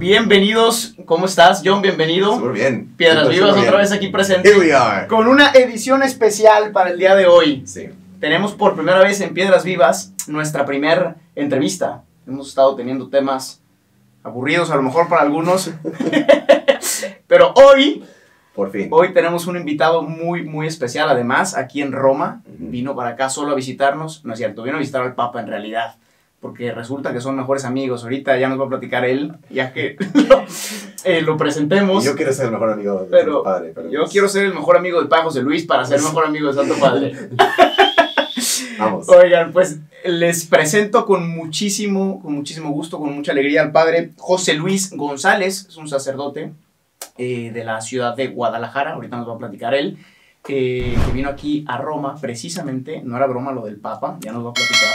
Bienvenidos, ¿cómo estás, John? Bienvenido. Súper bien. Piedras Vivas otra vez aquí presente. Here we are. Con una edición especial para el día de hoy. Sí. Tenemos por primera vez en Piedras Vivas nuestra primera entrevista. Hemos estado teniendo temas aburridos a lo mejor para algunos. Pero hoy Por fin. Hoy tenemos un invitado muy especial, además, aquí en Roma. Vino para acá solo a visitarnos. No es cierto, vino a visitar al Papa en realidad. Porque resulta que son mejores amigos. Ahorita ya nos va a platicar él, ya que lo presentemos. Yo quiero ser el mejor amigo del Pero Santo Padre. Pero yo quiero ser el mejor amigo del Padre José Luis para ser el mejor amigo del Santo Padre. Vamos. Oigan, pues les presento con muchísimo gusto, con mucha alegría al Padre José Luis González. Es un sacerdote de la ciudad de Guadalajara. Ahorita nos va a platicar él. Que vino aquí a Roma precisamente, no era broma lo del Papa, ya nos va a platicar.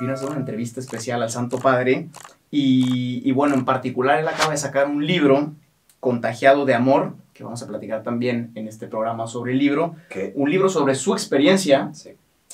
Vino a hacer una entrevista especial al Santo Padre y bueno, en particular él acaba de sacar un libro, Contagiado de Amor, que vamos a platicar también en este programa sobre el libro. ¿Qué? Un libro sobre su experiencia Sí.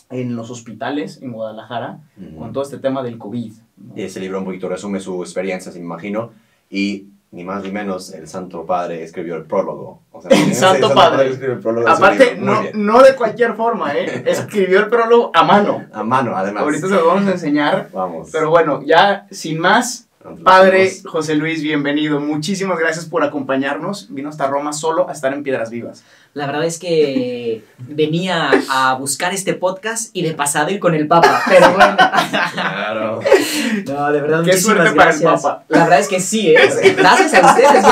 en los hospitales en Guadalajara con todo este tema del COVID, ¿no? Y ese libro un poquito resume su experiencia, me imagino. Y ni más ni menos, el Santo Padre escribió el prólogo. O sea, El Santo Padre. escribió el prólogo de su Aparte, libro. Muy bien. no de cualquier forma, escribió el prólogo a mano. A mano, además. Ahorita se lo vamos a enseñar. Vamos. Pero bueno, ya sin más, Padre José Luis, bienvenido. Muchísimas gracias por acompañarnos. Vino hasta Roma solo a estar en Piedras Vivas. La verdad es que venía a buscar este podcast y de pasada ir con el Papa, pero bueno. Claro. No, de verdad, Qué muchísimas suerte para el gracias. Papa. La verdad es que sí, gracias a ustedes.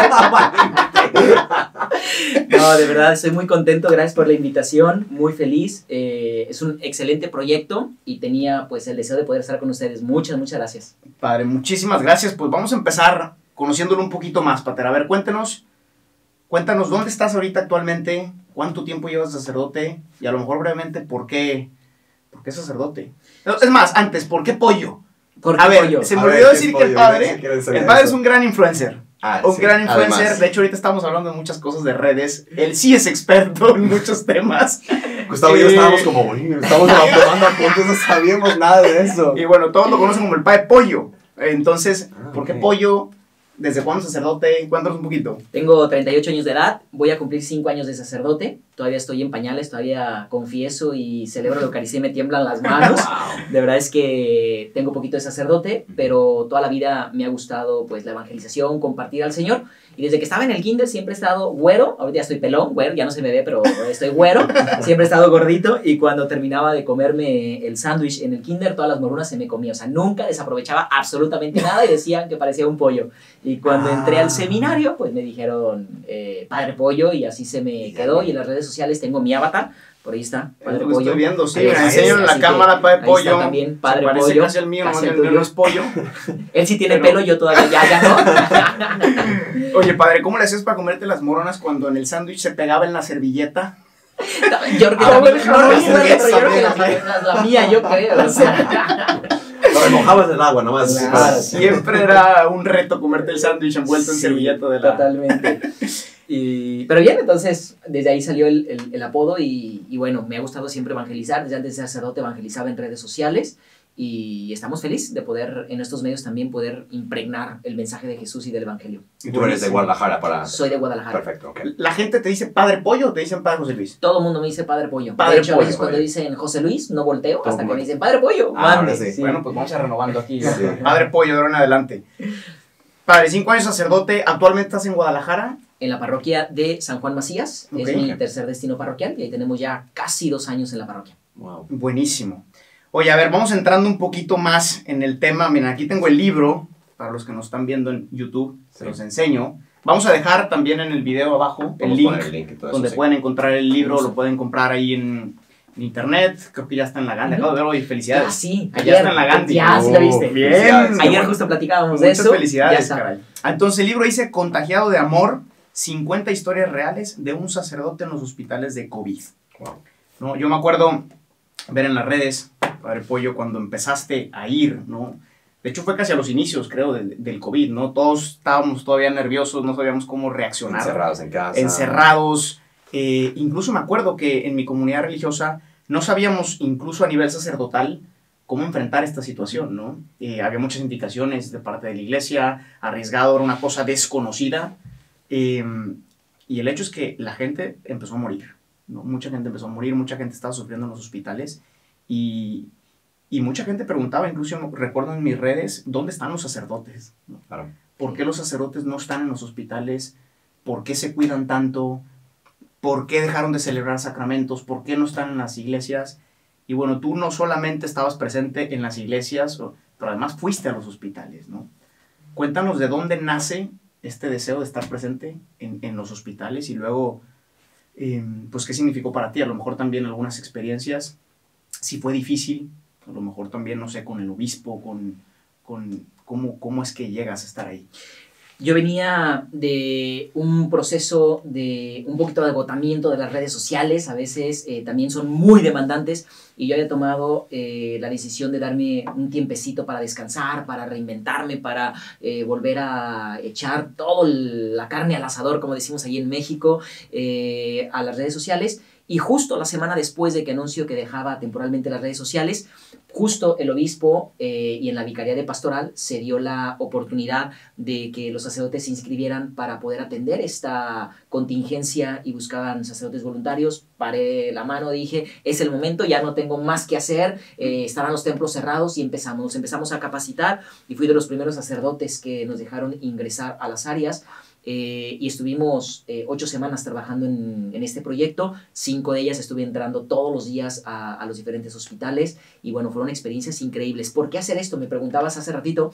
No, de verdad, estoy muy contento, gracias por la invitación, muy feliz. Es un excelente proyecto y tenía pues el deseo de poder estar con ustedes. Muchas gracias. Padre, muchísimas gracias. Pues vamos a empezar conociéndolo un poquito más, Pater. A ver, cuéntanos dónde estás ahorita actualmente, cuánto tiempo llevas de sacerdote y a lo mejor brevemente por qué sacerdote. Es más, antes, ¿por qué pollo? ¿Por A qué ver, pollo? se me A ver, olvidó ¿qué decir que pollo? el padre El padre es un gran influencer. Un Sí, gran influencer. además. De hecho, ahorita estamos hablando de muchas cosas de redes. Él sí es experto en muchos temas. Gustavo y yo estábamos como, "Uy, estamos tomando apuntes, no sabíamos nada de eso". Y bueno, todos lo conocen como el padre Pollo. Entonces, ¿por qué ok. pollo? ¿Desde cuándo sacerdote? Cuéntanos un poquito. Tengo 38 años de edad, voy a cumplir 5 años de sacerdote, todavía estoy en pañales, todavía confieso y celebro la Eucaristía y me tiemblan las manos. De verdad es que tengo poquito de sacerdote, pero toda la vida me ha gustado pues la evangelización, compartir al Señor. Y desde que estaba en el kinder siempre he estado güero, ahorita ya estoy pelón, güero, ya no se me ve, pero estoy güero. Siempre he estado gordito y cuando terminaba de comerme el sándwich en el kinder, todas las morunas se me comía. O sea, nunca desaprovechaba absolutamente nada y decían que parecía un pollo. Y cuando entré al seminario, pues me dijeron Padre Pollo y así se me quedó. Y en las redes sociales tengo mi avatar, por ahí está, Padre Lo Pollo. estoy viendo, sí, Ahí me está, enseño en la así cámara, que padre ahí Pollo. está también, Padre Se parece Pollo. casi al mío, casi el no tuyo. es pollo. Él sí tiene Pero- pelo, yo todavía ya no. Oye, padre, ¿cómo le haces para comerte las moronas cuando en el sándwich se pegaba en la servilleta? Yo creo que Ah, la bueno, mía, no, no, pero yo creo que también. la mía, yo creo. O sea, Lo remojabas del agua nomás. así Claro. para- Siempre era un reto comerte el sándwich envuelto en sí, servilleta de la... Totalmente. Pero bien, entonces desde ahí salió el apodo y bueno, me ha gustado siempre evangelizar. Desde antes de ser sacerdote evangelizaba en redes sociales y estamos felices de poder en estos medios también poder impregnar el mensaje de Jesús y del Evangelio. Y tú eres de Guadalajara para... Soy de Guadalajara. Perfecto, ok. La gente te dice padre pollo o te dicen padre José Luis. Todo el mundo me dice Padre Pollo. Padre De hecho, a veces Pollo, cuando dicen José Luis, no volteo Todo hasta que mundo. me dicen Padre Pollo. Ah, mande. ahora sí. Bueno, pues vamos a ir renovando aquí. Sí. Padre pollo, de ahora en adelante. Padre, 5 años sacerdote, ¿actualmente estás en Guadalajara? En la parroquia de San Juan Macías, Ok. es mi tercer destino parroquial y ahí tenemos ya casi 2 años en la parroquia. Wow. Buenísimo. Oye, a ver, vamos entrando un poquito más en el tema. Miren, aquí tengo el libro, para los que nos están viendo en YouTube, se Sí. los enseño. Vamos a dejar también en el video abajo el Vamos a link, poner el link y todo eso, donde sí. pueden encontrar el libro, Hermoso. lo pueden comprar ahí en internet. Creo que ya está en la Gandhi. Acabo de ver hoy, Ah, felicidades. sí, Allá está en la Gandhi. Ya, sí lo viste. Bien. Felicidades. Ayer Bueno, justo platicábamos de muchas eso. Ya felicidades, está. caray. Entonces el libro dice Contagiado de Amor, 50 historias reales de un sacerdote en los hospitales de COVID. Wow. ¿No? Yo me acuerdo ver en las redes, Padre Pollo, cuando empezaste a ir, ¿no? De hecho fue casi a los inicios, creo, del COVID, ¿no? Todos estábamos todavía nerviosos, no sabíamos cómo reaccionar. Encerrados en casa. Encerrados. Incluso me acuerdo que en mi comunidad religiosa no sabíamos, incluso a nivel sacerdotal, cómo enfrentar esta situación, ¿no? Había muchas indicaciones de parte de la iglesia, arriesgado, era una cosa desconocida, y el hecho es que la gente empezó a morir, ¿no? Mucha gente empezó a morir, mucha gente estaba sufriendo en los hospitales, y mucha gente preguntaba, incluso recuerdo en mis redes, ¿dónde están los sacerdotes? ¿No? Claro. ¿Por qué los sacerdotes no están en los hospitales? ¿Por qué se cuidan tanto? ¿Por qué dejaron de celebrar sacramentos? ¿Por qué no están en las iglesias? Y bueno, tú no solamente estabas presente en las iglesias, pero además fuiste a los hospitales, ¿no? Cuéntanos de dónde nace este deseo de estar presente en los hospitales y luego, pues, ¿qué significó para ti? A lo mejor también algunas experiencias, si fue difícil, a lo mejor también, no sé, con el obispo, ¿cómo es que llegas a estar ahí? Yo venía de un proceso de un poquito de agotamiento de las redes sociales, a veces también son muy demandantes, y yo había tomado la decisión de darme un tiempecito para descansar, para reinventarme, para volver a echar toda la carne al asador, como decimos allí en México, a las redes sociales. Y justo la semana después de que anuncio que dejaba temporalmente las redes sociales, justo el obispo y en la vicaría de pastoral se dio la oportunidad de que los sacerdotes se inscribieran para poder atender esta contingencia y buscaban sacerdotes voluntarios. Paré la mano, dije, es el momento, ya no tengo más que hacer, estarán los templos cerrados, y nos empezamos a capacitar, y fui de los primeros sacerdotes que nos dejaron ingresar a las áreas. Y estuvimos 8 semanas trabajando en este proyecto. 5 de ellas estuve entrando todos los días a los diferentes hospitales, y bueno, fueron experiencias increíbles. ¿Por qué hacer esto? Me preguntabas hace ratito.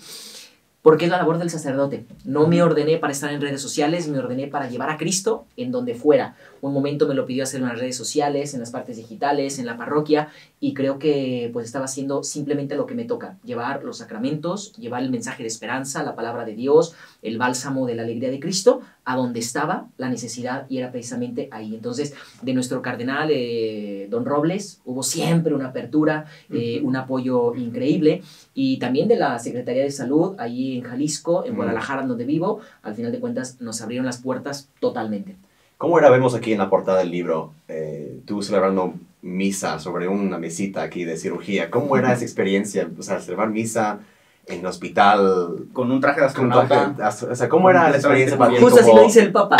Porque es la labor del sacerdote. No me ordené para estar en redes sociales, me ordené para llevar a Cristo en donde fuera. Un momento me lo pidió hacer en las redes sociales, en las partes digitales, en la parroquia, y creo que pues estaba haciendo simplemente lo que me toca: llevar los sacramentos, llevar el mensaje de esperanza, la palabra de Dios, el bálsamo de la alegría de Cristo, a donde estaba la necesidad, y era precisamente ahí. Entonces, de nuestro cardenal, don Robles, hubo siempre una apertura, un apoyo increíble, y también de la Secretaría de Salud, allí en Jalisco, en Guadalajara, donde vivo. Al final de cuentas, nos abrieron las puertas totalmente. ¿Cómo era? Vemos aquí en la portada del libro, tú celebrando misa sobre una mesita aquí de cirugía. ¿Cómo era esa experiencia? O sea, celebrar misa en el hospital. Con un traje de astronauta. O sea, ¿cómo era la experiencia para ti? Justo así lo dice el Papa.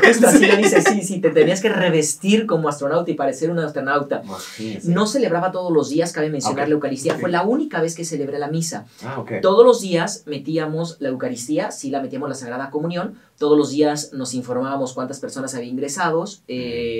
Justo así lo dice, sí, te tenías que revestir como astronauta y parecer un astronauta. Imagínese. No celebraba todos los días, cabe mencionar, Okay. la Eucaristía. Okay. Fue la única vez que celebré la misa. Okay. Todos los días metíamos la Eucaristía, sí la metíamos la Sagrada Comunión. Todos los días nos informábamos cuántas personas había ingresados,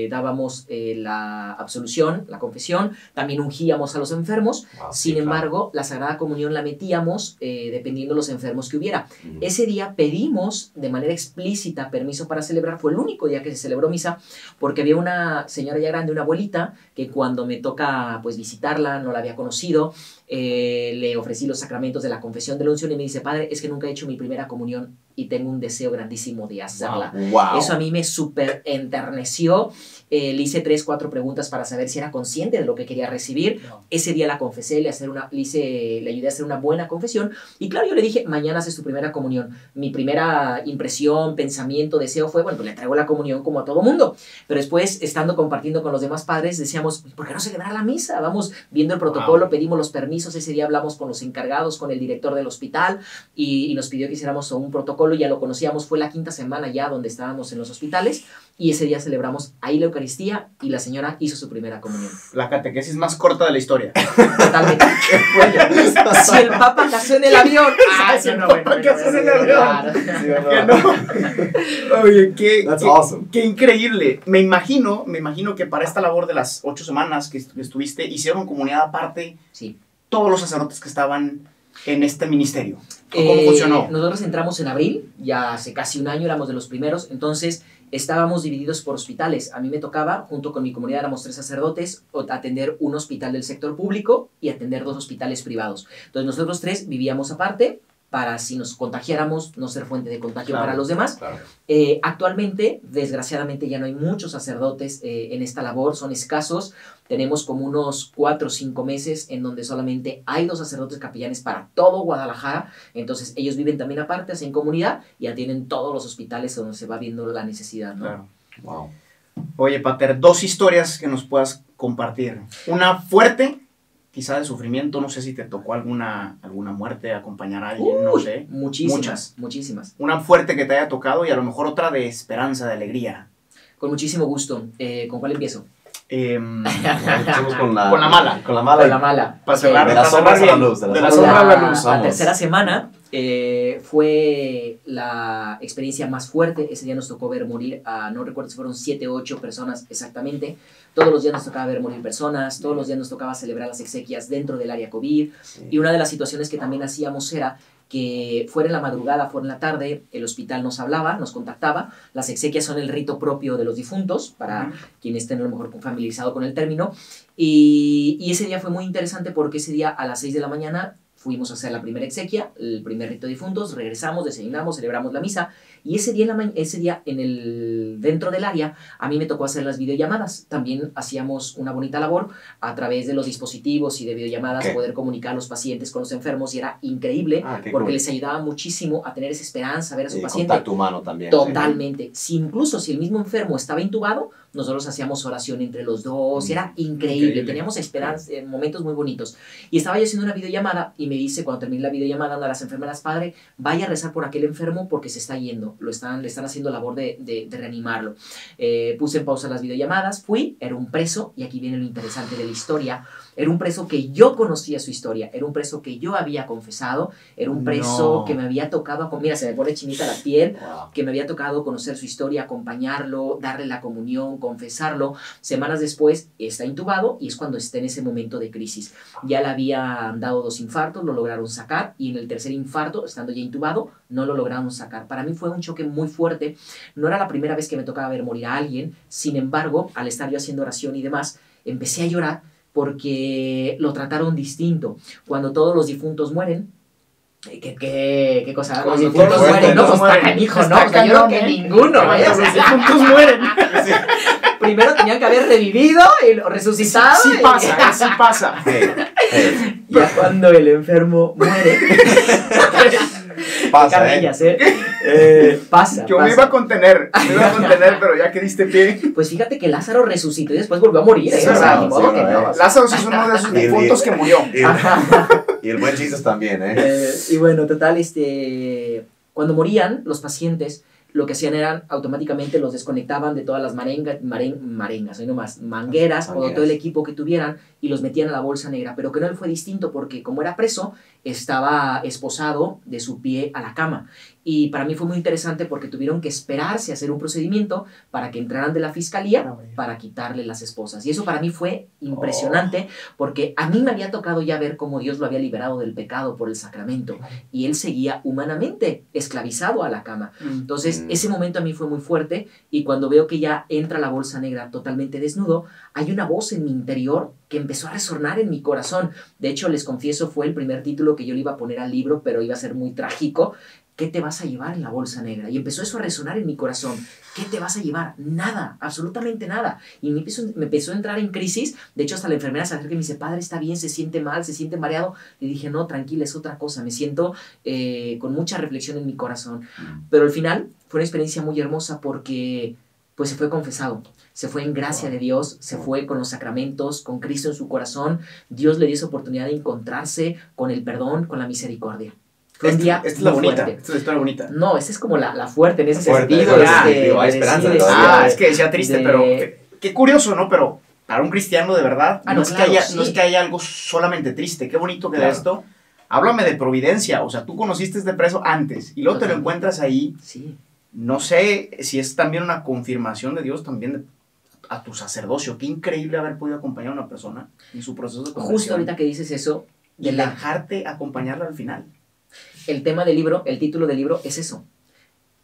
dábamos la absolución, la confesión, también ungíamos a los enfermos. Wow, Sin sí, embargo, la Sagrada Comunión la metíamos dependiendo de los enfermos que hubiera. Claro. Ese día pedimos de manera explícita permiso para celebrar. Fue el único día que se celebró misa, porque había una señora ya grande, una abuelita, que cuando me toca pues visitarla, no la había conocido, le ofrecí los sacramentos de la confesión de la unción, y me dice: padre, es que nunca he hecho mi primera comunión y tengo un deseo grandísimo de hacerla. Wow. Eso a mí me súper enterneció. Le hice 3, 4 preguntas para saber si era consciente de lo que quería recibir. No. Ese día la confesé, le ayudé a hacer una buena confesión. Y claro, yo le dije: mañana haces tu primera comunión. Mi primera impresión, pensamiento, deseo fue: bueno, pues le traigo la comunión como a todo mundo. Pero después, estando compartiendo con los demás padres, decíamos: ¿por qué no celebrar la misa? Vamos viendo el protocolo, pedimos los permisos. Ese día hablamos con los encargados, con el director del hospital, y nos pidió que hiciéramos un protocolo. Ya lo conocíamos, fue la 5ª semana ya donde estábamos en los hospitales, y ese día celebramos ahí la Eucaristía, y la señora hizo su primera comunión. La catequesis más corta de la historia. Totalmente. Bueno, si el Papa casó en el avión. Si el Papa casó en el avión. Claro. Sí, Que no. no. Oye, That's awesome. qué increíble. Me imagino que para esta labor de las 8 semanas que estuviste, hicieron comunidad aparte Sí. todos los sacerdotes que estaban en este ministerio. ¿Cómo funcionó? Nosotros entramos en abril, ya hace casi un año, éramos de los primeros. Entonces estábamos divididos por hospitales. A mí me tocaba, junto con mi comunidad, éramos 3 sacerdotes, atender un hospital del sector público y atender 2 hospitales privados. Entonces nosotros 3 vivíamos aparte, para si nos contagiáramos no ser fuente de contagio Claro, para los demás. Claro. Actualmente, desgraciadamente, ya no hay muchos sacerdotes en esta labor, son escasos. Tenemos como unos 4 o 5 meses en donde solamente hay 2 sacerdotes capellanes para todo Guadalajara. Entonces ellos viven también aparte, hacen comunidad y atienden todos los hospitales donde se va viendo la necesidad, ¿no? Claro. Wow. Oye, Pater, 2 historias que nos puedas compartir. Una fuerte quizá de sufrimiento, no sé si te tocó alguna muerte, acompañar a alguien, no sé. Muchísimas. Una fuerte que te haya tocado y a lo mejor otra de esperanza, de alegría. Con muchísimo gusto. ¿Con cuál empiezo? Empecemos con la mala. Con la mala. Con la mala. Para cerrar, De las sombras a la luz. De la sombra a la luz. La tercera semana fue la experiencia más fuerte. Ese día nos tocó ver morir a, no recuerdo si fueron 7 o 8 personas exactamente. Todos los días nos tocaba ver morir personas, todos los días nos tocaba celebrar las exequias dentro del área COVID. Sí. Y una de las situaciones que también hacíamos era que fuera en la madrugada, fuera en la tarde, el hospital nos hablaba, nos contactaba. Las exequias son el rito propio de los difuntos, para quienes estén a lo mejor familiarizados con el término. Y ese día fue muy interesante porque ese día a las 6 de la mañana fuimos a hacer la primera exequia, el primer rito de difuntos, regresamos, desayunamos, celebramos la misa. Y ese día dentro del área, a mí me tocó hacer las videollamadas. También hacíamos una bonita labor a través de los dispositivos y de videollamadas, poder comunicar a los pacientes con los enfermos, y era increíble porque les ayudaba muchísimo a tener esa esperanza, a ver a su paciente. Contacto humano también. Totalmente. Sí. Incluso si el mismo enfermo estaba intubado, nosotros hacíamos oración entre los dos, era increíble. Teníamos esperanza, momentos muy bonitos. Y estaba yo haciendo una videollamada y me dice, cuando terminé la videollamada, una de las enfermeras: padre, vaya a rezar por aquel enfermo porque se está yendo. Le están haciendo labor de reanimarlo. Puse en pausa las videollamadas, fui, era un preso, y aquí viene lo interesante de la historia. Era un preso que yo conocía su historia, era un preso que yo había confesado, era un preso que me había tocado, mira, se me pone chinita la piel, que me había tocado conocer su historia, acompañarlo, darle la comunión, confesarlo. Semanas después está intubado y es cuando está en ese momento de crisis. Ya le habían dado 2 infartos, lo lograron sacar, y en el tercer infarto, estando ya intubado, no lo lograron sacar. Para mí fue un choque muy fuerte. No era la primera vez que me tocaba ver morir a alguien. Sin embargo, al estar yo haciendo oración y demás, empecé a llorar porque lo trataron distinto. Cuando todos los difuntos mueren, ¿qué cosa? Los difuntos mueren, ¿no? Pues está canijo, ¿no? O sea, yo creo que ninguno, los difuntos mueren. Primero tenían que haber revivido y resucitado. Sí pasa. Ya cuando el enfermo muere... Pasa, pasa. Yo me iba a contener, pero ya que diste pie. Pues fíjate que Lázaro resucitó y después volvió a morir. Lázaro es uno de esos difuntos que murió. Y el buen chistes también, y bueno, total, cuando morían los pacientes, lo que hacían eran automáticamente los desconectaban de todas las mangueras o de todo el equipo que tuvieran, y los metían a la bolsa negra. Pero que no, él fue distinto porque como era preso, estaba esposado de su pie a la cama. Y para mí fue muy interesante porque tuvieron que esperarse a hacer un procedimiento para que entraran de la fiscalía para quitarle las esposas. Y eso para mí fue impresionante porque a mí me había tocado ya ver cómo Dios lo había liberado del pecado por el sacramento, y él seguía humanamente esclavizado a la cama. Entonces ese momento a mí fue muy fuerte, y cuando veo que ya entra la bolsa negra totalmente desnudo, hay una voz en mi interior que empezó a resonar en mi corazón. De hecho, les confieso, fue el primer título que yo le iba a poner al libro, pero iba a ser muy trágico. ¿Qué te vas a llevar en la bolsa negra? Y empezó eso a resonar en mi corazón. ¿Qué te vas a llevar? Nada, absolutamente nada. Y me empezó a entrar en crisis. De hecho, hasta la enfermera se acerca y me dice: padre, ¿está bien? ¿Se siente mal? ¿Se siente mareado? Le dije: no, tranquila, es otra cosa. Me siento con mucha reflexión en mi corazón. Pero al final fue una experiencia muy hermosa porque pues se fue confesado. Se fue en gracia de Dios, se fue con los sacramentos, con Cristo en su corazón. Dios le dio esa oportunidad de encontrarse con el perdón, con la misericordia. Fue un día esta es la bonita. Esta es la historia bonita. No, esta es como la fuerte en ese fuerte, sentido. hay esperanza todavía. Es que decía triste, pero qué curioso, ¿no? Pero para un cristiano de verdad, no es que haya algo solamente triste. Qué bonito que de esto. Háblame de providencia. O sea, tú conociste este preso antes y luego te lo encuentras ahí. Sí. No sé si es también una confirmación de Dios también a tu sacerdocio. Qué increíble haber podido acompañar a una persona en su proceso de conversión. Justo ahorita que dices eso, y dejarte acompañarla al final. El tema del libro, el título del libro es eso.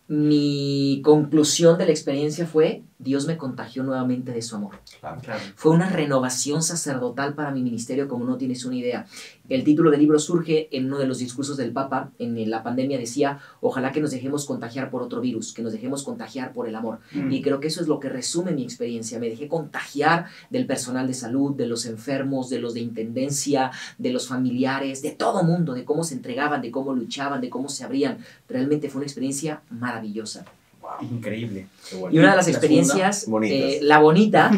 Mi conclusión de la experiencia fue: Dios me contagió nuevamente de su amor. Claro. Fue una renovación sacerdotal para mi ministerio como no tienes una idea. El título del libro surge en uno de los discursos del Papa. En la pandemia decía: ojalá que nos dejemos contagiar por otro virus, que nos dejemos contagiar por el amor. Y creo que eso es lo que resume mi experiencia. Me dejé contagiar del personal de salud, de los enfermos, de los de intendencia, de los familiares, de todo mundo, de cómo se entregaban, de cómo luchaban, de cómo se abrían. Realmente fue una experiencia maravillosa. Increíble. Qué bueno. Y una de las ¿La experiencias, Bonitas. la bonita,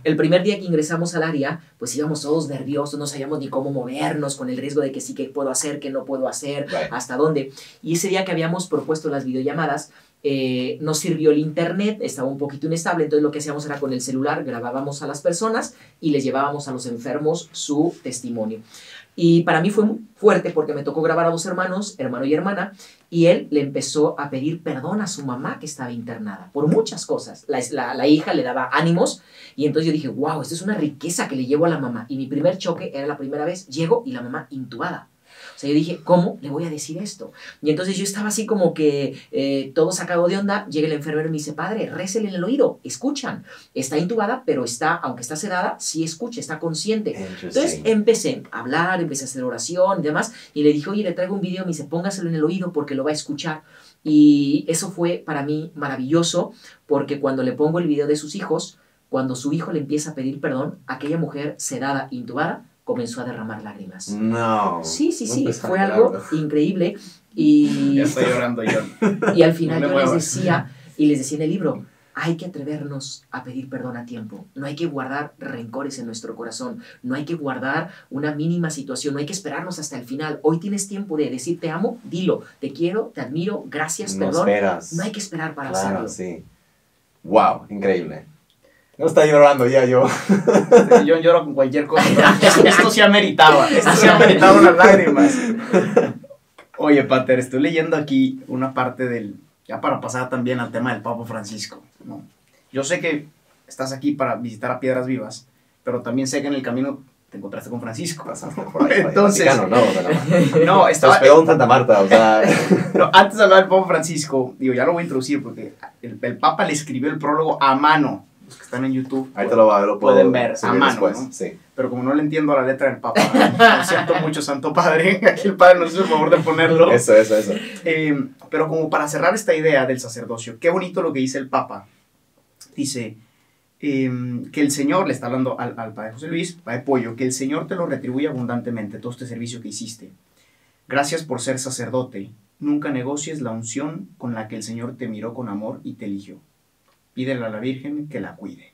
el primer día que ingresamos al área, pues íbamos todos nerviosos, no sabíamos ni cómo movernos, con el riesgo de que sí que puedo hacer, que no puedo hacer, Right. hasta dónde. Y ese día que habíamos propuesto las videollamadas, no sirvió el internet, estaba un poquito inestable, entonces lo que hacíamos era con el celular, grabábamos a las personas y les llevábamos a los enfermos su testimonio. Y para mí fue muy fuerte porque me tocó grabar a 2 hermanos, hermano y hermana, y él le empezó a pedir perdón a su mamá que estaba internada por muchas cosas. La hija le daba ánimos y entonces yo dije, wow, esto es una riqueza que le llevo a la mamá. Y mi primer choque era la primera vez, llego y la mamá intubada. O sea, yo dije, ¿cómo le voy a decir esto? Y entonces yo estaba así como que todo sacado de onda. Llega el enfermero y me dice, padre, récele en el oído, escuchan. Está intubada, pero está, aunque está sedada, sí escucha, está consciente. Entonces empecé a hablar, empecé a hacer oración y demás. Y le dije, oye, le traigo un video. Me dice, póngaselo en el oído porque lo va a escuchar. Y eso fue para mí maravilloso porque cuando le pongo el video de sus hijos, cuando su hijo le empieza a pedir perdón, aquella mujer sedada, intubada, comenzó a derramar lágrimas. No. Sí, sí, No sí, empezar fue llorando. algo increíble. Y, Ya estoy llorando yo. y al final No le yo les muevas. decía en el libro, hay que atrevernos a pedir perdón a tiempo. No hay que guardar rencores en nuestro corazón. No hay que guardar una mínima situación. No hay que esperarnos hasta el final. Hoy tienes tiempo de decir te amo, dilo. Te quiero, te admiro, gracias, No perdón. esperas. No hay que esperar para Claro, hacerlo. sí. Wow, increíble. No está llorando ya yo. Yo lloro con cualquier cosa. Esto sí ameritaba. Esto sí ameritaba unas lágrimas. Oye, Pater, estoy leyendo aquí una parte del... Ya para pasar también al tema del Papa Francisco, ¿no? Yo sé que estás aquí para visitar a Piedras Vivas, pero también sé que en el camino te encontraste con Francisco. Pasaste por ahí, Entonces- Vaticano, no, o sea, No, se estaba... hospedó en Santa Marta, o sea. No, antes de hablar del Papa Francisco, digo, ya lo voy a introducir porque el Papa le escribió el prólogo a mano. Los que están en YouTube Ahorita lo puedo pueden ver subir a mano, después, ¿no? sí. Pero como no le entiendo a la letra del Papa, lo siento mucho, Santo Padre. Aquí el Padre nos hizo el favor de ponerlo. Eso. Pero como para cerrar esta idea del sacerdocio, qué bonito lo que dice el Papa. Dice que el Señor, le está hablando al Padre José Luis, Padre Pollo, que el Señor te lo retribuye abundantemente todo este servicio que hiciste. Gracias por ser sacerdote. Nunca negocies la unción con la que el Señor te miró con amor y te eligió. Pídele a la Virgen que la cuide.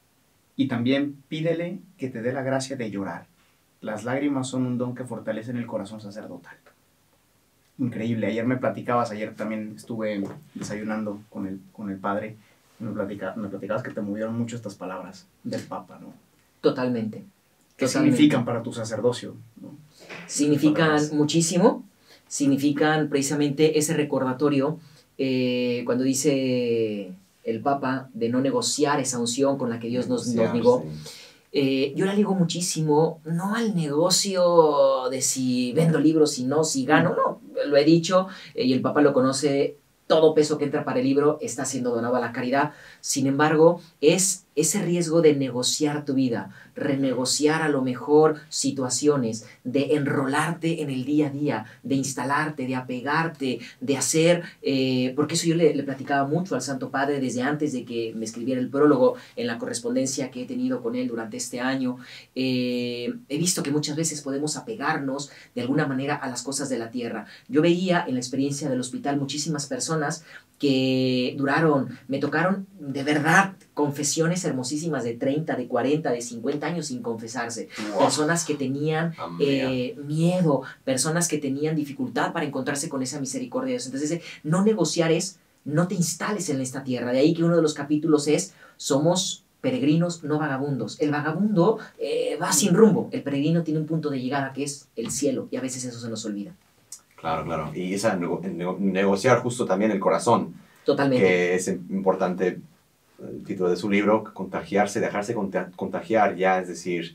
Y también pídele que te dé la gracia de llorar. Las lágrimas son un don que fortalece en el corazón sacerdotal. Increíble. Ayer me platicabas, ayer también estuve desayunando con el padre. Me platicabas que te movieron mucho estas palabras del Papa, ¿no? Totalmente. ¿Qué Totalmente. significan para tu sacerdocio? ¿No? Significan Palabras. muchísimo, significan precisamente ese recordatorio cuando dice el Papa de no negociar esa unción con la que Dios nos negó. Sí. Yo la ligo muchísimo, no al negocio de si vendo libros, si no, si gano, no, lo he dicho y el Papa lo conoce, todo peso que entra para el libro está siendo donado a la caridad. Sin embargo, es ese riesgo de negociar tu vida, renegociar a lo mejor situaciones, de enrolarte en el día a día, de instalarte, de apegarte, de hacer, porque eso yo le platicaba mucho al Santo Padre desde antes de que me escribiera el prólogo en la correspondencia que he tenido con él durante este año. He visto que muchas veces podemos apegarnos de alguna manera a las cosas de la tierra. Yo veía en la experiencia del hospital muchísimas personas que me tocaron de verdad confesiones hermosísimas de 30, de 40, de 50 años sin confesarse. Wow. Personas que tenían miedo, personas que tenían dificultad para encontrarse con esa misericordia de Dios. Entonces, no negociar es, no te instales en esta tierra. De ahí que uno de los capítulos es, somos peregrinos, no vagabundos. El vagabundo va sin rumbo. El peregrino tiene un punto de llegada que es el cielo y a veces eso se nos olvida. Claro. Y esa negociar justo también el corazón, Totalmente. que es importante, el título de su libro, contagiarse, dejarse contagiar ya, es decir,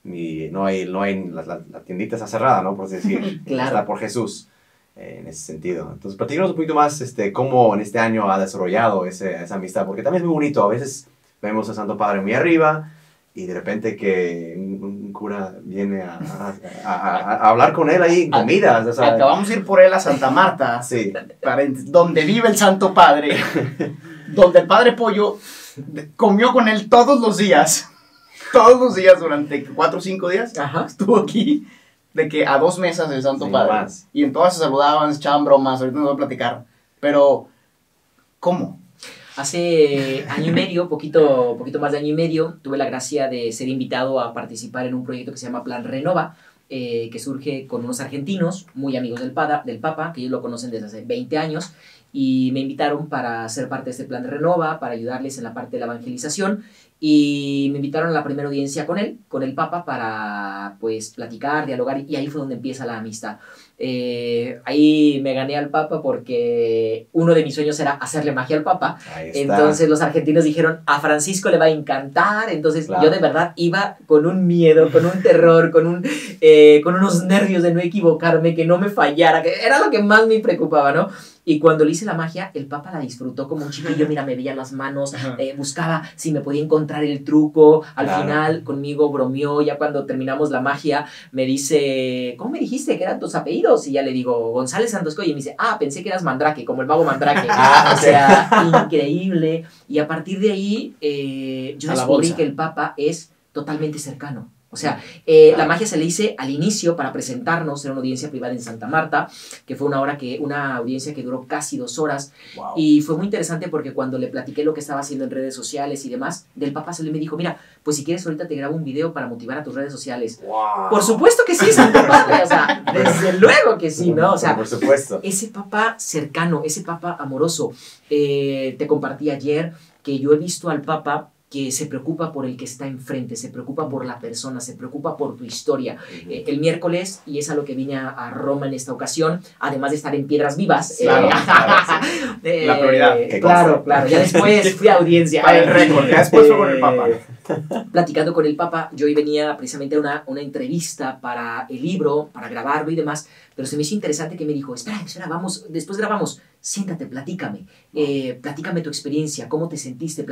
no hay la tiendita está cerrada, ¿no? Por así decir, Claro. está por Jesús, en ese sentido. Entonces, platícanos un poquito más cómo en este año ha desarrollado esa amistad, porque también es muy bonito, a veces vemos al Santo Padre muy arriba, y de repente que un cura viene a hablar con él ahí en comidas. O sea, Acabamos de ir por él a Santa Marta, sí, donde vive el Santo Padre, donde el Padre Pollo comió con él todos los días durante 4 o 5 días. Ajá. Estuvo aquí, de que a 2 mesas del Santo Sí, Padre. más. Y en todas se saludaban, se echaban bromas, ahorita nos va a platicar. Pero, ¿Cómo? Hace año y medio, poquito más de año y medio, tuve la gracia de ser invitado a participar en un proyecto que se llama Plan Renova, que surge con unos argentinos muy amigos del Papa, que ellos lo conocen desde hace 20 años, y me invitaron para ser parte de este Plan de Renova, para ayudarles en la parte de la evangelización, y me invitaron a la primera audiencia con él, con el Papa, para pues platicar, dialogar, y ahí fue donde empieza la amistad. Ahí me gané al Papa porque uno de mis sueños era hacerle magia al Papa. Entonces los argentinos dijeron, a Francisco le va a encantar. Entonces yo de verdad iba con un miedo, con un terror, con unos nervios de no equivocarme, que no me fallara, que era lo que más me preocupaba, ¿no? Y cuando le hice la magia, el Papa la disfrutó como un chiquillo. Mira, me veía las manos, buscaba si me podía encontrar el truco. Al final conmigo bromeó. Ya cuando terminamos la magia me dice, ¿cómo me dijiste que eran tus apellidos? Y ya le digo, González Santosco. Y me dice, pensé que eras Mandrake, como el mago Mandrake. O sea, increíble. Y a partir de ahí yo descubrí que el Papa es totalmente cercano. O sea, la magia se le hice al inicio para presentarnos, era una audiencia privada en Santa Marta, que fue una audiencia que duró casi 2 horas. Wow. Y fue muy interesante porque cuando le platiqué lo que estaba haciendo en redes sociales y demás, del Papa se le me dijo, mira, pues si quieres ahorita te grabo un video para motivar a tus redes sociales. Wow. Por supuesto que sí, Santo Padre, o sea, desde luego que sí, ¿no? O sea, por supuesto. Ese Papa cercano, ese Papa amoroso. Te compartí ayer que yo he visto al Papa que se preocupa por el que está enfrente, se preocupa por la persona, se preocupa por tu historia. El miércoles, y es a lo que vine a Roma en esta ocasión, además de estar en Piedras Vivas. Claro, la prioridad. Claro, ya después fui a audiencia. Para el récord, ya después fue con el Papa. Platicando con el Papa, yo hoy venía precisamente a una entrevista para el libro, para grabarlo y demás, pero se me hizo interesante que me dijo, espera, vamos, después grabamos, siéntate, platícame tu experiencia, cómo te sentiste,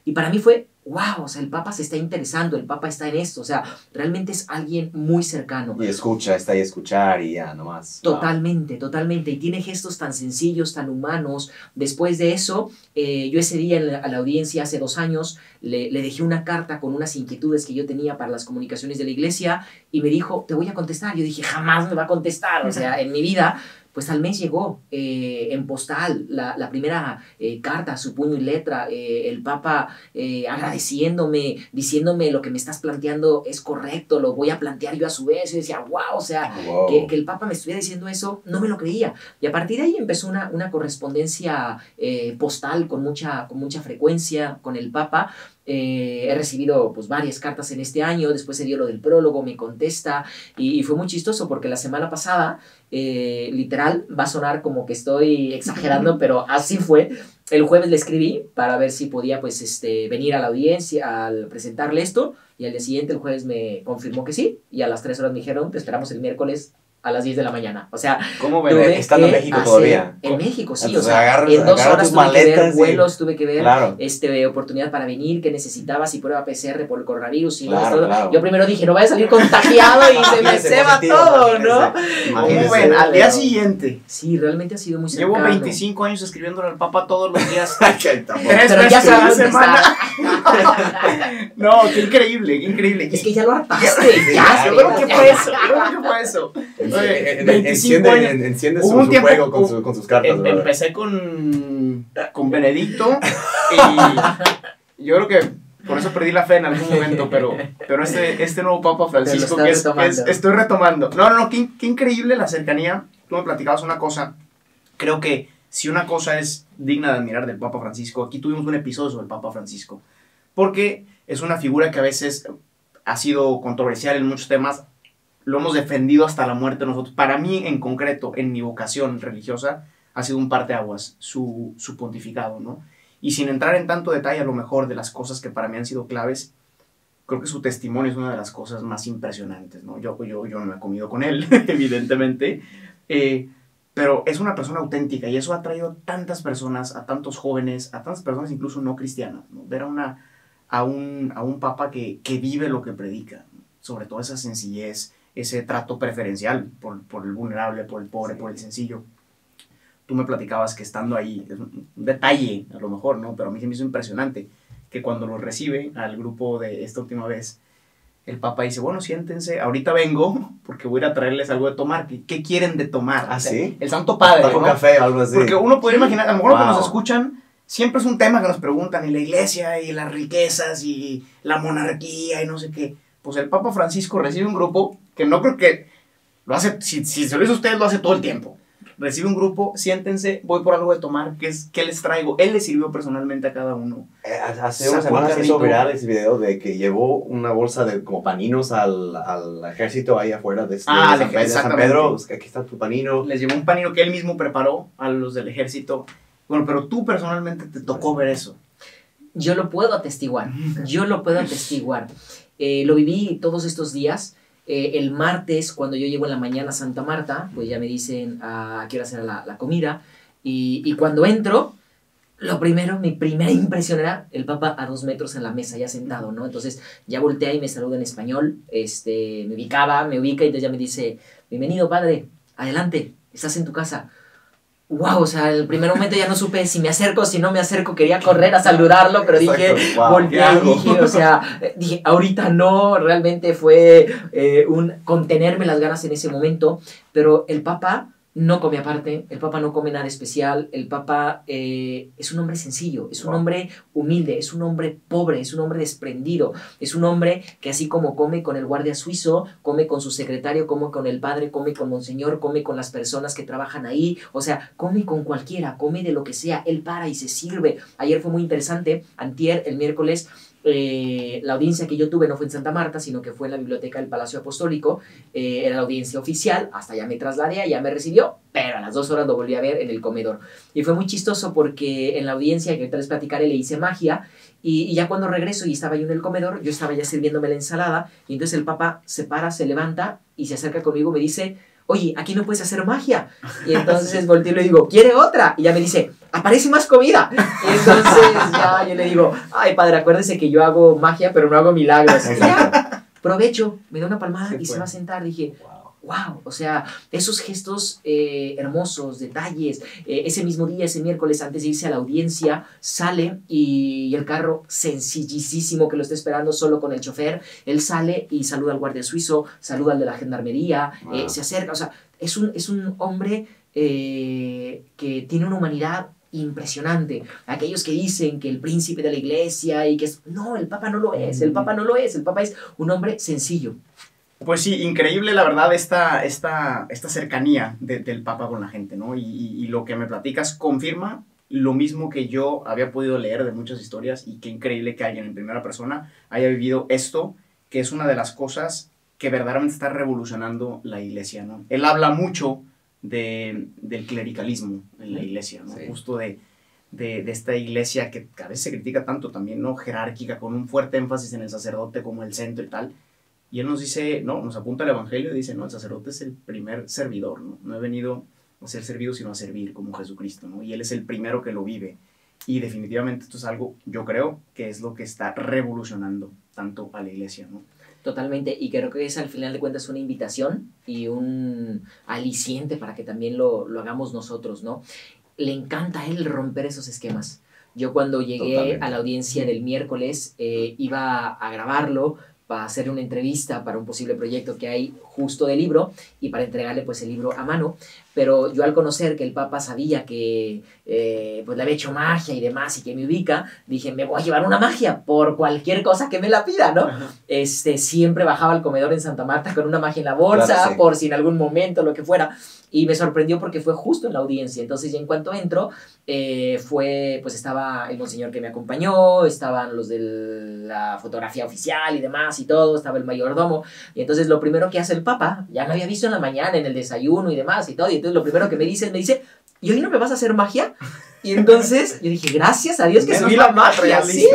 y para mí fue, wow, o sea, el Papa se está interesando, el Papa está en esto, o sea, realmente es alguien muy cercano. Y está ahí a escuchar y ya, nomás. Totalmente, y tiene gestos tan sencillos, tan humanos. Después de eso, yo ese día a la audiencia, hace 2 años, le dejé una carta con unas inquietudes que yo tenía para las comunicaciones de la iglesia, y me dijo, te voy a contestar. Yo dije, jamás me va a contestar, o sea, en mi vida. Pues al mes llegó en postal la primera carta a su puño y letra, el Papa agradeciéndome, diciéndome lo que me estás planteando es correcto, lo voy a plantear yo a su vez. Yo decía, wow, o sea, que el Papa me estuviera diciendo eso, no me lo creía. Y a partir de ahí empezó una correspondencia postal con mucha frecuencia con el Papa. He recibido pues varias cartas en este año, después se dio lo del prólogo, me contesta, y fue muy chistoso porque la semana pasada, literal, va a sonar como que estoy exagerando, pero así fue. El jueves le escribí para ver si podía pues venir a la audiencia al presentarle esto, y al día siguiente el jueves me confirmó que sí, y a las 3 horas me dijeron, te esperamos el miércoles a las 10 de la mañana. O sea, ¿cómo ven? ¿Estando en México todavía? En México, sí. Entonces, o sea, en 2 horas tuve que ver vuelos, tuve que ver oportunidad para venir, que necesitaba, si prueba PCR por el coronavirus. Y claro. Yo primero dije, no vaya a salir contagiado y se me ceba todo, ¿no? ¿Cómo ven? Al día siguiente. Sí, realmente ha sido muy cercano. Llevo 25 años escribiéndole al Papa todos los días. 3 veces a la semana. No, qué increíble. Es que ya lo hartaste. Yo creo que fue eso. Enciende su juego con sus cartas. Empecé con Benedicto y yo creo que por eso perdí la fe en algún momento, pero este nuevo Papa Francisco que estoy retomando. No, qué increíble la cercanía. Tú me platicabas una cosa, creo que si una cosa es digna de admirar del Papa Francisco, aquí tuvimos un episodio sobre el Papa Francisco, porque es una figura que a veces ha sido controversial en muchos temas. Lo hemos defendido hasta la muerte nosotros. Para mí, en concreto, en mi vocación religiosa, ha sido un parteaguas su pontificado, ¿no? Y sin entrar en tanto detalle, a lo mejor, de las cosas que para mí han sido claves, creo que su testimonio es una de las cosas más impresionantes, ¿no? Yo no me he comido con él, evidentemente, pero es una persona auténtica y eso ha traído a tantas personas, a tantos jóvenes, a tantas personas incluso no cristianas, ¿no? Ver a un papa que vive lo que predica, ¿no? Sobre todo esa sencillez, ese trato preferencial por el vulnerable, por el pobre, por el sencillo. Tú me platicabas que estando ahí, es un detalle a lo mejor, ¿no? Pero a mí se me hizo impresionante que cuando lo recibe al grupo de esta última vez, el Papa dice, bueno, siéntense, ahorita vengo porque voy a ir a traerles algo de tomar. ¿Qué quieren de tomar? ¿Ah, sí? El Santo Padre, ¿no? ¿no? Café o algo así. Porque uno puede imaginar, a lo mejor cuando nos escuchan, siempre es un tema que nos preguntan, y la iglesia, y las riquezas, y la monarquía, y no sé qué. Pues el Papa Francisco recibe un grupo que no creo que lo hace, si se lo hizo a ustedes, lo hace todo el tiempo. Recibe un grupo, siéntense, voy por algo de tomar, ¿qué les traigo? Él les sirvió personalmente a cada uno. Hace unas semanas se hizo viral ese video de que llevó una bolsa de como paninos al ejército ahí afuera de San Pedro. Pues, aquí está tu panino. Les llevó un panino que él mismo preparó a los del ejército. Bueno, pero tú personalmente te tocó ver eso. Yo lo puedo atestiguar, lo viví todos estos días. El martes, cuando yo llego en la mañana a Santa Marta, pues ya me dicen a qué hora será la comida. Y cuando entro, mi primera impresión era el Papa a 2 metros en la mesa, ya sentado, ¿no? Entonces ya voltea y me saluda en español, me ubica y entonces ya me dice, bienvenido padre, adelante, estás en tu casa. Wow, o sea, el primer momento ya no supe si me acerco, si no me acerco, quería correr a saludarlo, pero dije, wow, volteé y dije, ahorita no, realmente fue un contenerme las ganas en ese momento, pero el Papa no come aparte, el Papa no come nada especial, el Papa es un hombre sencillo, es un hombre humilde, es un hombre pobre, es un hombre desprendido, es un hombre que así como come con el guardia suizo, come con su secretario, come con el padre, come con Monseñor, come con las personas que trabajan ahí, o sea, come con cualquiera, come de lo que sea, él para y se sirve. Ayer fue muy interesante, antier, el miércoles, la audiencia que yo tuve no fue en Santa Marta, sino que fue en la biblioteca del Palacio Apostólico. Era la audiencia oficial, hasta allá me trasladé, allá me recibió, pero a las 2 horas lo volví a ver en el comedor. Y fue muy chistoso porque en la audiencia, que ahorita les platicaré, le hice magia, y ya cuando regreso y estaba yo en el comedor, yo estaba ya sirviéndome la ensalada, y entonces el Papa se para, se levanta y se acerca conmigo y me dice, oye, aquí no puedes hacer magia. Y entonces volteo y le digo, ¿quiere otra? Y ya me dice, aparece más comida. Y entonces ya yo le digo, ay padre, acuérdese que yo hago magia, pero no hago milagros. Y ya, provecho, me da una palmada y se va a sentar. Dije, wow, o sea, esos gestos hermosos, detalles. Ese mismo día, ese miércoles, antes de irse a la audiencia, sale y el carro sencillísimo que lo está esperando solo con el chofer, él sale y saluda al guardia suizo, saluda al de la gendarmería, se acerca, o sea, es un hombre que tiene una humanidad impresionante. Aquellos que dicen que el príncipe de la iglesia y que es... No, el Papa no lo es, el Papa no lo es, el Papa es un hombre sencillo. Pues sí, increíble la verdad esta cercanía del Papa con la gente, ¿no? Y lo que me platicas confirma lo mismo que yo había podido leer de muchas historias, y qué increíble que alguien en primera persona haya vivido esto, que es una de las cosas que verdaderamente está revolucionando la iglesia, ¿no? Él habla mucho del clericalismo en la iglesia, ¿no? Sí. Justo de esta iglesia que a veces se critica tanto también, ¿no? Jerárquica, con un fuerte énfasis en el sacerdote como el centro y tal. Y él nos dice, no, nos apunta al evangelio y dice, no, el sacerdote es el primer servidor, ¿no? No he venido a ser servido, sino a servir como Jesucristo, ¿no? Y él es el primero que lo vive. Y definitivamente esto es algo, yo creo, que es lo que está revolucionando tanto a la iglesia, ¿no? Totalmente, y creo que es al final de cuentas una invitación y un aliciente para que también lo hagamos nosotros, ¿no? Le encanta a él romper esos esquemas. Yo cuando llegué a la audiencia del miércoles iba a grabarlo para hacer una entrevista para un posible proyecto que hay justo de libro y para entregarle pues el libro a mano, pero yo al conocer que el Papa sabía que pues le había hecho magia y demás y que me ubica, dije, me voy a llevar una magia por cualquier cosa que me la pida, ¿no? Siempre bajaba al comedor en Santa Marta con una magia en la bolsa, claro, sí, por si en algún momento, lo que fuera, y me sorprendió porque fue justo en la audiencia. Entonces ya en cuanto entro, pues estaba el monseñor que me acompañó, estaban los de la fotografía oficial y demás y todo, estaba el mayordomo, y entonces lo primero que hace el Papa, ya me había visto en la mañana en el desayuno y demás y todo, y entonces lo primero que me dice, ¿y hoy no me vas a hacer magia? Y entonces yo dije, gracias a Dios que soy la magia, sí.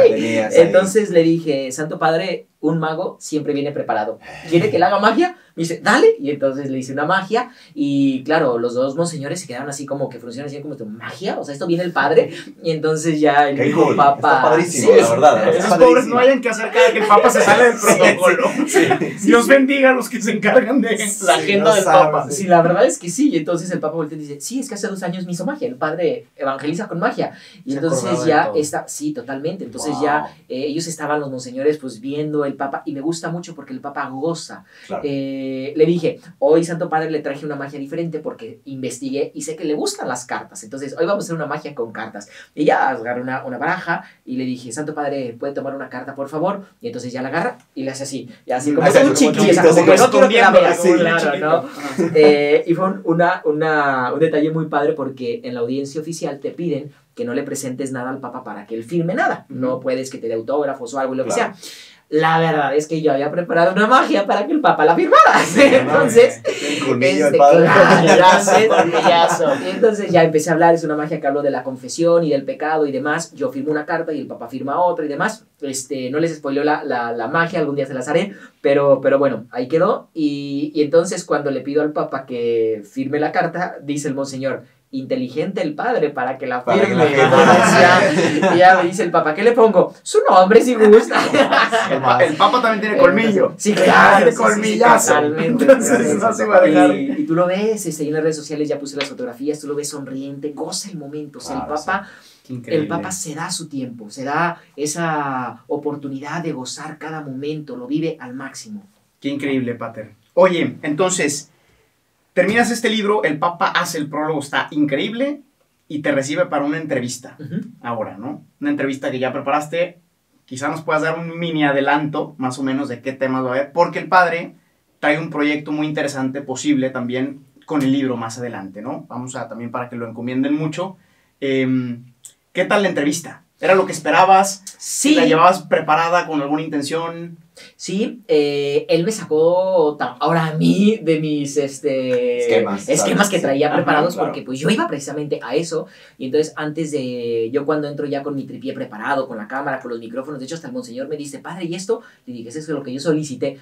Entonces le dije, Santo Padre, un mago siempre viene preparado. ¿Quiere que le haga magia? Me dice, dale. Y entonces le hice una magia. Y claro, los dos monseñores se quedaron así como que funcionan así como, ¿magia? O sea, esto viene el padre. Y entonces ya el mismo cool. Papa... Está padrísimo, sí, la verdad. Esos pobres no hayan que hacer cada que el Papa se sale del protocolo. Sí. Dios bendiga a los que se encargan de la agenda del Papa. Sí, la verdad es que sí. Y entonces el Papa voltea y dice, sí, es que hace 2 años me hizo magia. El padre evangeliza con magia. Y entonces ya está... Sí, totalmente. Entonces ya ellos estaban, los monseñores, pues viendo el Papa, y me gusta mucho porque el Papa goza. Claro. Le dije, hoy Santo Padre le traje una magia diferente porque investigué y sé que le gustan las cartas, entonces hoy vamos a hacer una magia con cartas. Y ya agarré una baraja y le dije, Santo Padre, ¿puede tomar una carta, por favor? Y entonces ya la agarra y le hace así, y así como un chiqui, o sea, como que no quiero que la vea, sí, claro, ¿no? Y fue un detalle muy padre porque en la audiencia oficial te piden que no le presentes nada al Papa para que él firme nada. No puedes que te dé autógrafos o algo, lo que sea. La verdad es que yo había preparado una magia para que el Papa la firmara. Entonces, entonces ya empecé a hablar, es una magia que hablo de la confesión y del pecado y demás. Yo firmo una carta y el Papa firma otra y demás. No les spoileo la magia, algún día se las haré, pero bueno, ahí quedó. Y entonces cuando le pido al Papa que firme la carta, dice el monseñor, inteligente el padre para que la firme. Y ya me dice el Papa, ¿qué le pongo? Su nombre si gusta. El Papa también tiene colmillo. Sí, claro. Tiene colmillazo. Totalmente. Entonces no se va a dejar. Y tú lo ves, y en las redes sociales ya puse las fotografías, tú lo ves sonriente, goza el momento. O sea, el Papa se da su tiempo, se da esa oportunidad de gozar cada momento, lo vive al máximo. Qué increíble, Pater. Oye, entonces, terminas este libro, el Papa hace el prólogo, está increíble, y te recibe para una entrevista. Ahora, ¿no? Una entrevista que ya preparaste. Quizá nos puedas dar un mini adelanto, más o menos, de qué temas va a haber, porque el padre trae un proyecto muy interesante, posible también, con el libro más adelante, ¿no? Vamos a también para que lo encomienden mucho. ¿Qué tal la entrevista? ¿Era lo que esperabas? Sí. ¿La llevabas preparada con alguna intención? Sí, él me sacó ahora a mí de mis esquemas que traía preparados, claro. porque pues yo iba precisamente a eso, y entonces antes de, yo cuando entro ya con mi tripié preparado, con la cámara, con los micrófonos, de hecho hasta el monseñor me dice, padre, ¿y esto? Le dije, eso es lo que yo solicité.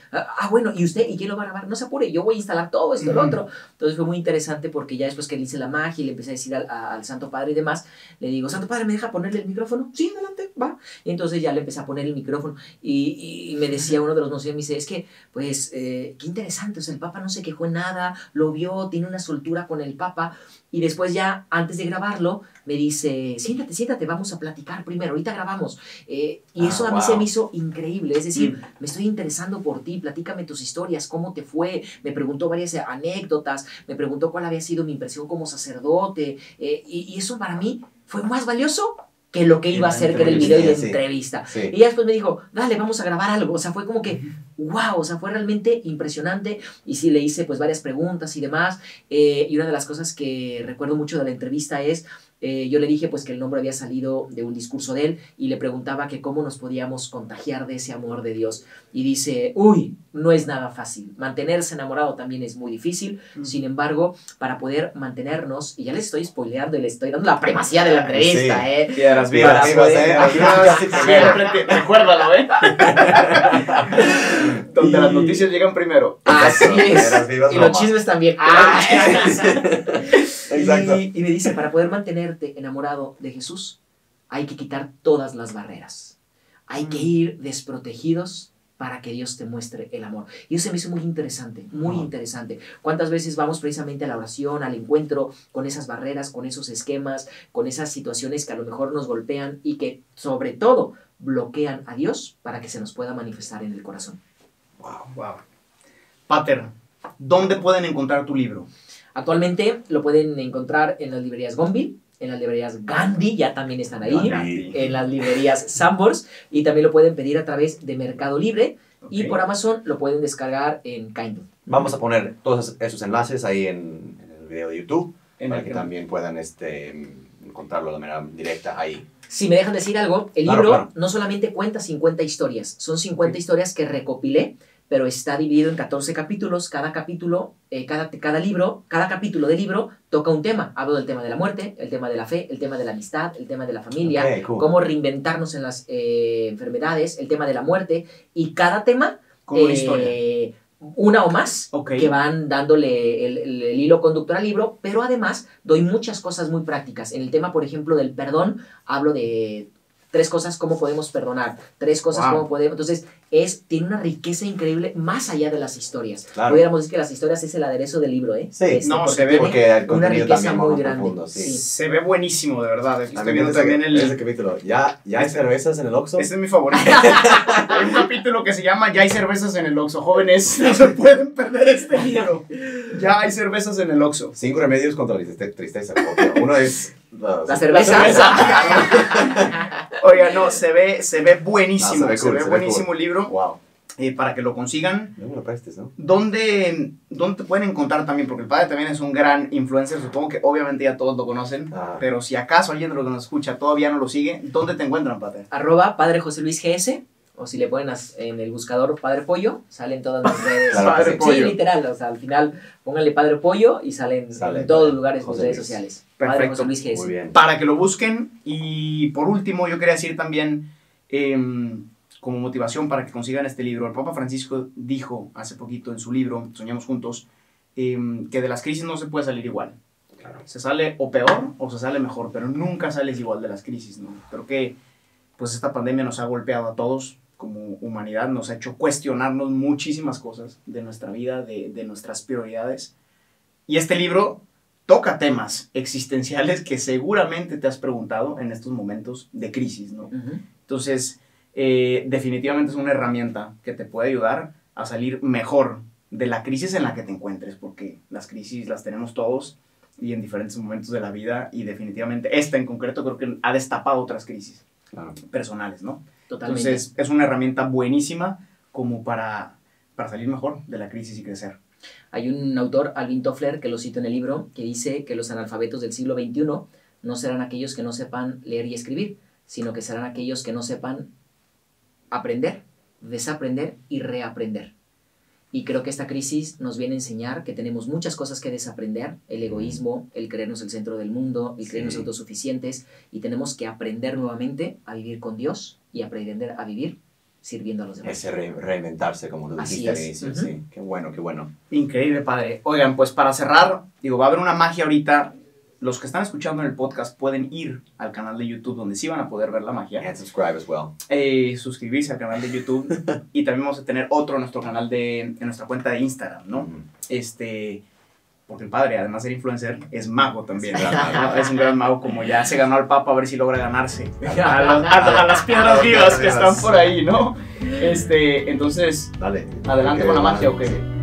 Bueno, ¿y usted? ¿Y quién lo va a grabar? No se apure, yo voy a instalar todo esto, lo otro. Entonces fue muy interesante porque ya después que le hice la magia y le empecé a decir al Santo Padre y demás, le digo, Santo Padre, ¿me deja ponerle el micrófono? Sí, adelante, va. Y entonces ya le empecé a poner el micrófono y me decía uno de los monseñores, me dice, es que, pues, qué interesante, o sea, el Papa no se quejó en nada, lo vio, tiene una soltura con el Papa, y después ya, antes de grabarlo, me dice, siéntate, vamos a platicar primero, ahorita grabamos, y eso a mí se me hizo increíble, es decir, me estoy interesando por ti, platícame tus historias, cómo te fue, me preguntó varias anécdotas, me preguntó cuál había sido mi impresión como sacerdote, y eso para mí fue más valioso que lo que iba a hacer, que era el video y la entrevista. Sí. Y ya después me dijo, dale, vamos a grabar algo. O sea, fue como que, wow, o sea, fue realmente impresionante. Y sí, le hice pues varias preguntas y demás. Y una de las cosas que recuerdo mucho de la entrevista es, yo le dije pues que el nombre había salido de un discurso de él y le preguntaba que cómo nos podíamos contagiar de ese amor de Dios. Y dice, no es nada fácil. Mantenerse enamorado también es muy difícil. Sin embargo, para poder mantenernos, y ya les estoy spoileando y les estoy dando la primacía de la entrevista, Sí, a las vivas, siempre recuérdalo, donde las noticias llegan primero. Así es. Y los mamá. chismes también. Exacto. Y me dice, para poder mantenerte enamorado de Jesús, hay que quitar todas las barreras. Hay que ir desprotegidos para que Dios te muestre el amor. Y eso se me hizo muy interesante, muy interesante. ¿Cuántas veces vamos precisamente a la oración, al encuentro, con esas barreras, con esos esquemas, con esas situaciones que a lo mejor nos golpean y que, sobre todo, bloquean a Dios para que se nos pueda manifestar en el corazón? Wow. Pater, ¿dónde pueden encontrar tu libro? Actualmente lo pueden encontrar en las librerías Gonville, en las librerías Gandhi, ya también están ahí, en las librerías Sambors, y también lo pueden pedir a través de Mercado Libre, y por Amazon lo pueden descargar en Kindle. Vamos a poner todos esos enlaces ahí en el video de YouTube, para que también puedan encontrarlo de manera directa ahí. Si me dejan decir algo, el libro no solamente cuenta 50 historias, son 50 historias que recopilé, pero está dividido en 14 capítulos. Cada capítulo, cada capítulo del libro toca un tema. Hablo del tema de la muerte, el tema de la fe, el tema de la amistad, el tema de la familia, cómo reinventarnos en las enfermedades, el tema de la muerte, y cada tema, como una historia, una o más, que van dándole el hilo conductor al libro, pero además doy muchas cosas muy prácticas. En el tema, por ejemplo, del perdón, hablo de 3 cosas cómo podemos perdonar, 3 cosas cómo podemos... Entonces, tiene una riqueza increíble más allá de las historias. Claro. Pudiéramos decir que las historias es el aderezo del libro, ¿eh? Sí, no, se ve porque el una contenido riqueza también muy más grande. profundo, sí. Se ve buenísimo, de verdad. Aquí estoy viendo Ese- también ese capítulo. ¿Ya hay cervezas en el Oxxo? Este es mi favorito. Hay un capítulo que se llama Ya hay cervezas en el Oxxo. Jóvenes, no se pueden perder este libro. Ya hay cervezas en el Oxxo. 5 remedios contra la tristeza. Porque uno es... La cerveza. Oiga, no, se ve buenísimo. No, se ve cool. buenísimo el libro. Wow. Para que lo consigan. No me lo prestes, ¿no? ¿Dónde te pueden encontrar también? Porque el padre también es un gran influencer. Supongo que obviamente ya todos lo conocen. Pero si acaso alguien de los que nos escucha todavía no lo sigue, ¿dónde te encuentran, padre? @ Padre José Luis GS. O si le ponen en el buscador Padre Pollo, salen todas las redes. Claro, Padre Sí, Pollo. literal. O sea, al final pónganle Padre Pollo y salen Sale en todos los Padre lugares José las redes Luis. sociales. Perfecto. Padre José Luis GS. Muy bien. Para que lo busquen. Y por último, yo quería decir también, como motivación para que consigan este libro, el Papa Francisco dijo hace poquito en su libro, Soñamos Juntos, que de las crisis no se puede salir igual. Claro. Se sale o peor o se sale mejor, pero nunca sales igual de las crisis, ¿no? Creo que pues esta pandemia nos ha golpeado a todos como humanidad, nos ha hecho cuestionarnos muchísimas cosas de nuestra vida, de nuestras prioridades. Y este libro toca temas existenciales que seguramente te has preguntado en estos momentos de crisis, ¿no? Entonces, definitivamente es una herramienta que te puede ayudar a salir mejor de la crisis en la que te encuentres, porque las crisis las tenemos todos y en diferentes momentos de la vida, y definitivamente esta en concreto creo que ha destapado otras crisis personales, ¿no? Totalmente. Entonces, es una herramienta buenísima como para salir mejor de la crisis y crecer. Hay un autor, Alvin Toffler, que lo cito en el libro, que dice que los analfabetos del siglo XXI no serán aquellos que no sepan leer y escribir, sino que serán aquellos que no sepan aprender, desaprender y reaprender. Y creo que esta crisis nos viene a enseñar que tenemos muchas cosas que desaprender, el egoísmo, el creernos el centro del mundo, el creernos autosuficientes, y tenemos que aprender nuevamente a vivir con Dios y aprender a vivir sirviendo a los demás. Ese reinventarse, como lo Así dijiste al es. inicio, sí. Qué bueno, qué bueno. Increíble, padre. Oigan, pues para cerrar, va a haber una magia ahorita. Los que están escuchando en el podcast pueden ir al canal de YouTube donde sí van a poder ver la magia. And subscribe as well. Suscribirse al canal de YouTube. Y también vamos a tener otro en nuestro canal en nuestra cuenta de Instagram, ¿no? Porque el padre, además de ser influencer, es mago también. Es un gran mago, como ya se ganó al Papa, a ver si logra ganarse a las piedras vivas que están por ahí, ¿no? Entonces, Dale. adelante con la magia, ¿o qué?